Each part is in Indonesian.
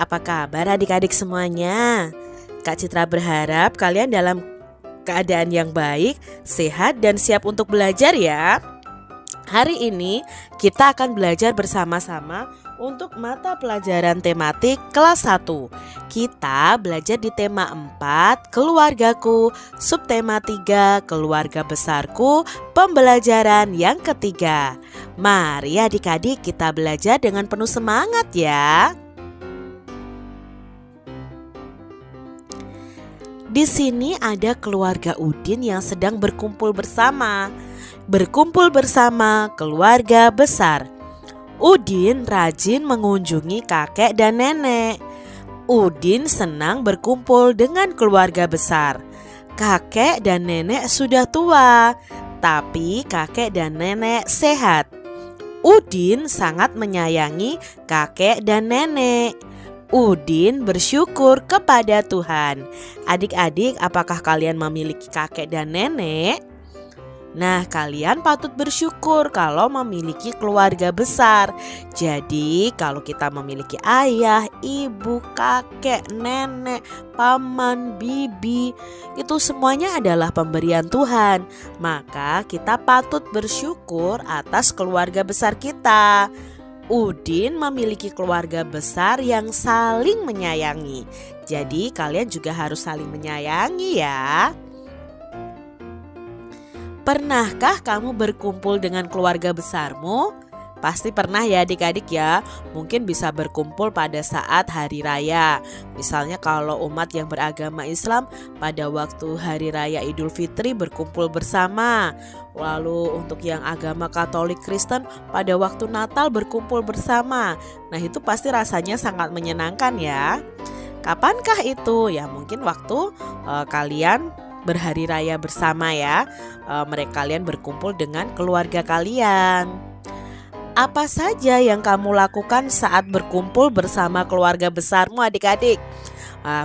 Apa kabar adik-adik semuanya? Kak Citra berharap kalian dalam keadaan yang baik, sehat, dan siap untuk belajar ya. Hari ini kita akan belajar bersama-sama untuk mata pelajaran tematik kelas 1. Kita belajar di tema 4, keluargaku, subtema 3, keluarga besarku, pembelajaran yang ketiga. Mari adik-adik kita belajar dengan penuh semangat ya. Di sini ada keluarga Udin yang sedang berkumpul bersama. Berkumpul bersama keluarga besar. Udin rajin mengunjungi kakek dan nenek. Udin senang berkumpul dengan keluarga besar. Kakek dan nenek sudah tua, tapi kakek dan nenek sehat. Udin sangat menyayangi kakek dan nenek. Udin bersyukur kepada Tuhan. Adik-adik, apakah kalian memiliki kakek dan nenek? Nah, kalian patut bersyukur kalau memiliki keluarga besar. Jadi, kalau kita memiliki ayah, ibu, kakek, nenek, paman, bibi, itu semuanya adalah pemberian Tuhan. Maka kita patut bersyukur atas keluarga besar kita. Udin memiliki keluarga besar yang saling menyayangi. Jadi, kalian juga harus saling menyayangi ya. Pernahkah kamu berkumpul dengan keluarga besarmu? Pasti pernah ya adik-adik ya. Mungkin bisa berkumpul pada saat hari raya. Misalnya kalau umat yang beragama Islam pada waktu hari raya Idul Fitri berkumpul bersama. Lalu untuk yang agama Katolik Kristen pada waktu Natal berkumpul bersama. Nah, itu pasti rasanya sangat menyenangkan ya. Kapankah itu? Ya mungkin waktu kalian berhari raya bersama ya. Kalian berkumpul dengan keluarga kalian. Apa saja yang kamu lakukan saat berkumpul bersama keluarga besarmu adik-adik?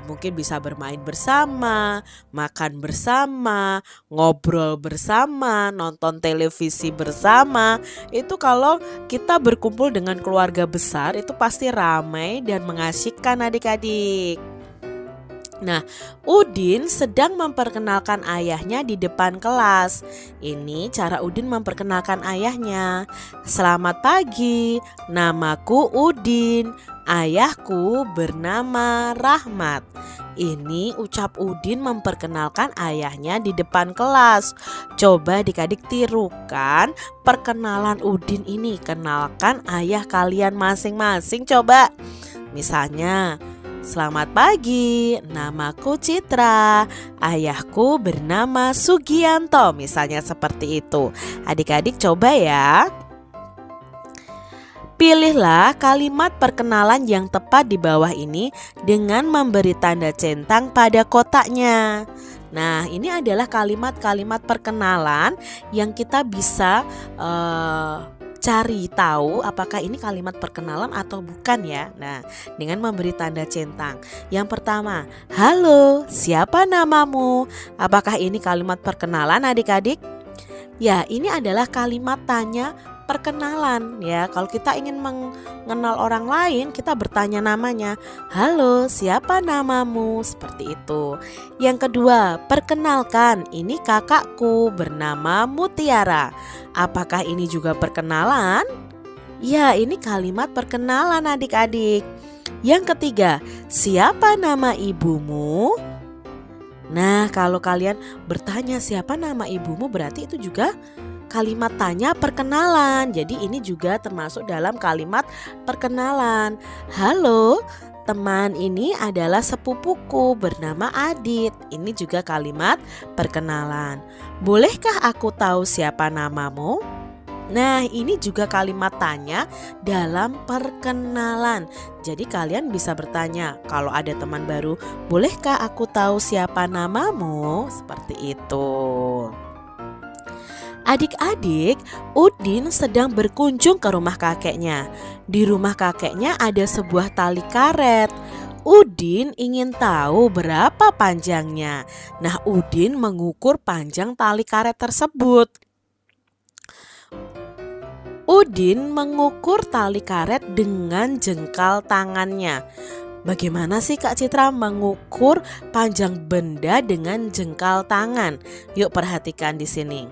Mungkin bisa bermain bersama, makan bersama, ngobrol bersama, nonton televisi bersama. Itu kalau kita berkumpul dengan keluarga besar itu pasti ramai dan mengasyikkan adik-adik. Nah, Udin sedang memperkenalkan ayahnya di depan kelas. Ini cara Udin memperkenalkan ayahnya. Selamat pagi, namaku Udin. Ayahku bernama Rahmat. Ini ucap Udin memperkenalkan ayahnya di depan kelas. Coba adik-adik tirukan perkenalan Udin ini. Kenalkan ayah kalian masing-masing coba. Misalnya, selamat pagi, namaku Citra. Ayahku bernama Sugianto. Misalnya seperti itu. Adik-adik coba ya. Pilihlah kalimat perkenalan yang tepat di bawah ini dengan memberi tanda centang pada kotaknya. Nah, ini adalah kalimat-kalimat perkenalan yang kita bisa cari tahu apakah ini kalimat perkenalan atau bukan ya. Nah, dengan memberi tanda centang. Yang pertama, halo, siapa namamu? Apakah ini kalimat perkenalan adik-adik? Ya, ini adalah kalimat tanya perkenalan ya. Kalau kita ingin mengenal orang lain, kita bertanya namanya. Halo, siapa namamu? Seperti itu. Yang kedua, perkenalkan, ini kakakku bernama Mutiara. Apakah ini juga perkenalan? Ya, ini kalimat perkenalan adik-adik. Yang ketiga, siapa nama ibumu? Nah, kalau kalian bertanya siapa nama ibumu, berarti itu juga kalimat tanya perkenalan. Jadi ini juga termasuk dalam kalimat perkenalan. Halo, teman ini adalah sepupuku bernama Adit. Ini juga kalimat perkenalan. Bolehkah aku tahu siapa namamu? Nah, ini juga kalimat tanya dalam perkenalan. Jadi kalian bisa bertanya kalau ada teman baru, bolehkah aku tahu siapa namamu? Seperti itu. Adik-adik, Udin sedang berkunjung ke rumah kakeknya. Di rumah kakeknya ada sebuah tali karet. Udin ingin tahu berapa panjangnya. Nah, Udin mengukur panjang tali karet tersebut. Udin mengukur tali karet dengan jengkal tangannya. Bagaimana sih Kak Citra mengukur panjang benda dengan jengkal tangan? Yuk perhatikan di sini.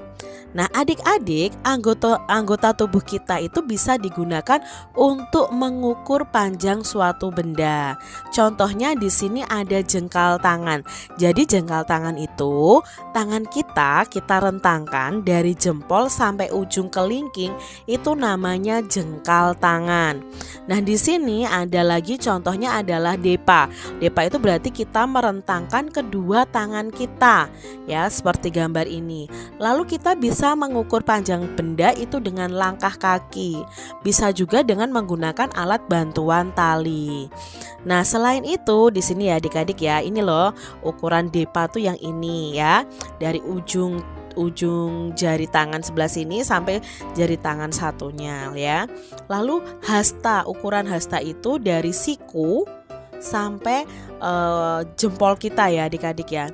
Nah, adik-adik, anggota tubuh kita itu bisa digunakan untuk mengukur panjang suatu benda. Contohnya di sini ada jengkal tangan. Jadi jengkal tangan itu tangan kita rentangkan dari jempol sampai ujung kelingking, itu namanya jengkal tangan. Nah, di sini ada lagi contohnya adalah depa. Depa itu berarti kita merentangkan kedua tangan kita, ya, seperti gambar ini. Lalu kita bisa mengukur panjang benda itu dengan langkah kaki. Bisa juga dengan menggunakan alat bantuan tali. Nah, selain itu di sini ya adik-adik ya, ini loh ukuran depa tuh yang ini ya. Dari ujung jari tangan sebelah sini sampai jari tangan satunya ya. Lalu hasta, ukuran hasta itu dari siku sampai jempol kita ya adik-adik ya.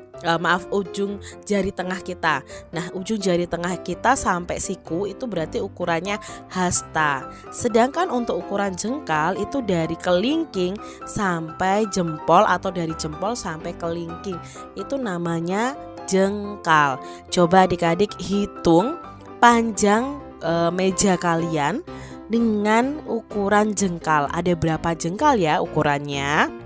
Ujung jari tengah kita. Nah, ujung jari tengah kita sampai siku itu berarti ukurannya hasta. Sedangkan untuk ukuran jengkal itu dari kelingking sampai jempol atau dari jempol sampai kelingking, itu namanya jengkal. Coba adik-adik hitung panjang meja kalian dengan ukuran jengkal. Ada berapa jengkal ya ukurannya?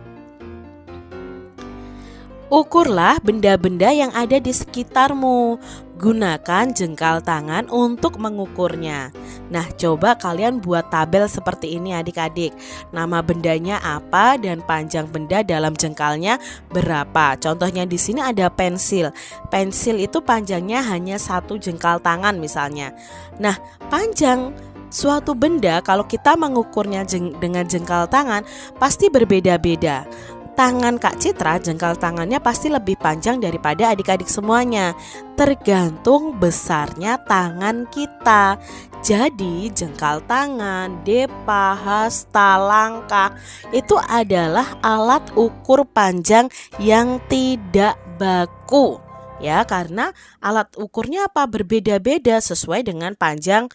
Ukurlah benda-benda yang ada di sekitarmu. Gunakan jengkal tangan untuk mengukurnya. Nah, coba kalian buat tabel seperti ini adik-adik. Nama bendanya apa dan panjang benda dalam jengkalnya berapa. Contohnya di sini ada pensil. Pensil itu panjangnya hanya 1 jengkal tangan misalnya. Nah, panjang suatu benda kalau kita mengukurnya dengan jengkal tangan pasti berbeda-beda. Tangan Kak Citra, jengkal tangannya pasti lebih panjang daripada adik-adik semuanya. Tergantung besarnya tangan kita. Jadi jengkal tangan, depa, hasta, langkah itu adalah alat ukur panjang yang tidak baku. Ya, karena alat ukurnya apa? Berbeda-beda sesuai dengan panjang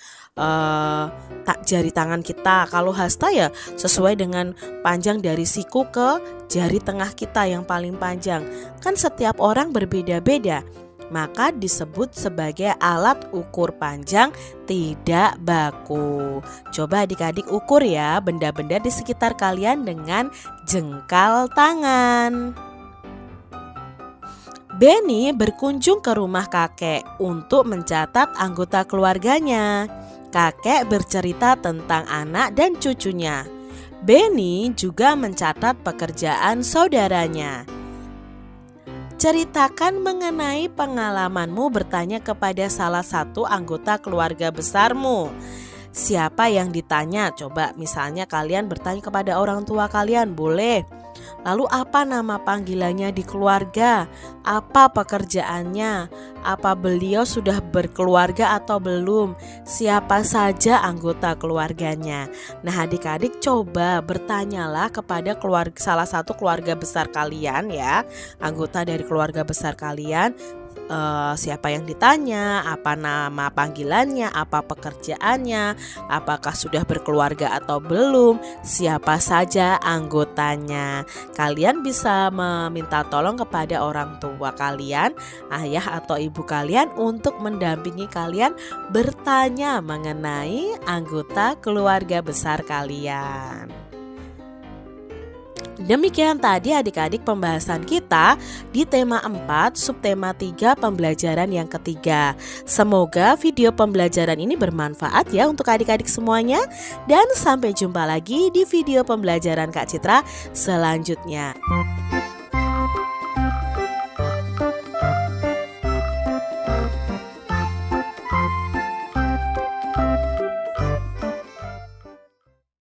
jari tangan kita. Kalau hasta ya sesuai dengan panjang dari siku ke jari tengah kita yang paling panjang. Kan setiap orang berbeda-beda, maka disebut sebagai alat ukur panjang tidak baku. Coba adik-adik ukur ya benda-benda di sekitar kalian dengan jengkal tangan. Benny berkunjung ke rumah kakek untuk mencatat anggota keluarganya. Kakek bercerita tentang anak dan cucunya. Benny juga mencatat pekerjaan saudaranya. Ceritakan mengenai pengalamanmu bertanya kepada salah satu anggota keluarga besarmu. Siapa yang ditanya? Coba misalnya kalian bertanya kepada orang tua kalian, boleh. Lalu apa nama panggilannya di keluarga? Apa pekerjaannya? Apa beliau sudah berkeluarga atau belum? Siapa saja anggota keluarganya? Nah, adik-adik coba bertanyalah kepada salah satu keluarga besar kalian ya, anggota dari keluarga besar kalian. Siapa yang ditanya, apa nama panggilannya, apa pekerjaannya, apakah sudah berkeluarga atau belum, siapa saja anggotanya. Kalian bisa meminta tolong kepada orang tua kalian, ayah atau ibu kalian untuk mendampingi kalian bertanya mengenai anggota keluarga besar kalian. Demikian tadi adik-adik pembahasan kita di tema 4, subtema 3 pembelajaran yang ketiga. Semoga video pembelajaran ini bermanfaat ya untuk adik-adik semuanya. Dan sampai jumpa lagi di video pembelajaran Kak Citra selanjutnya.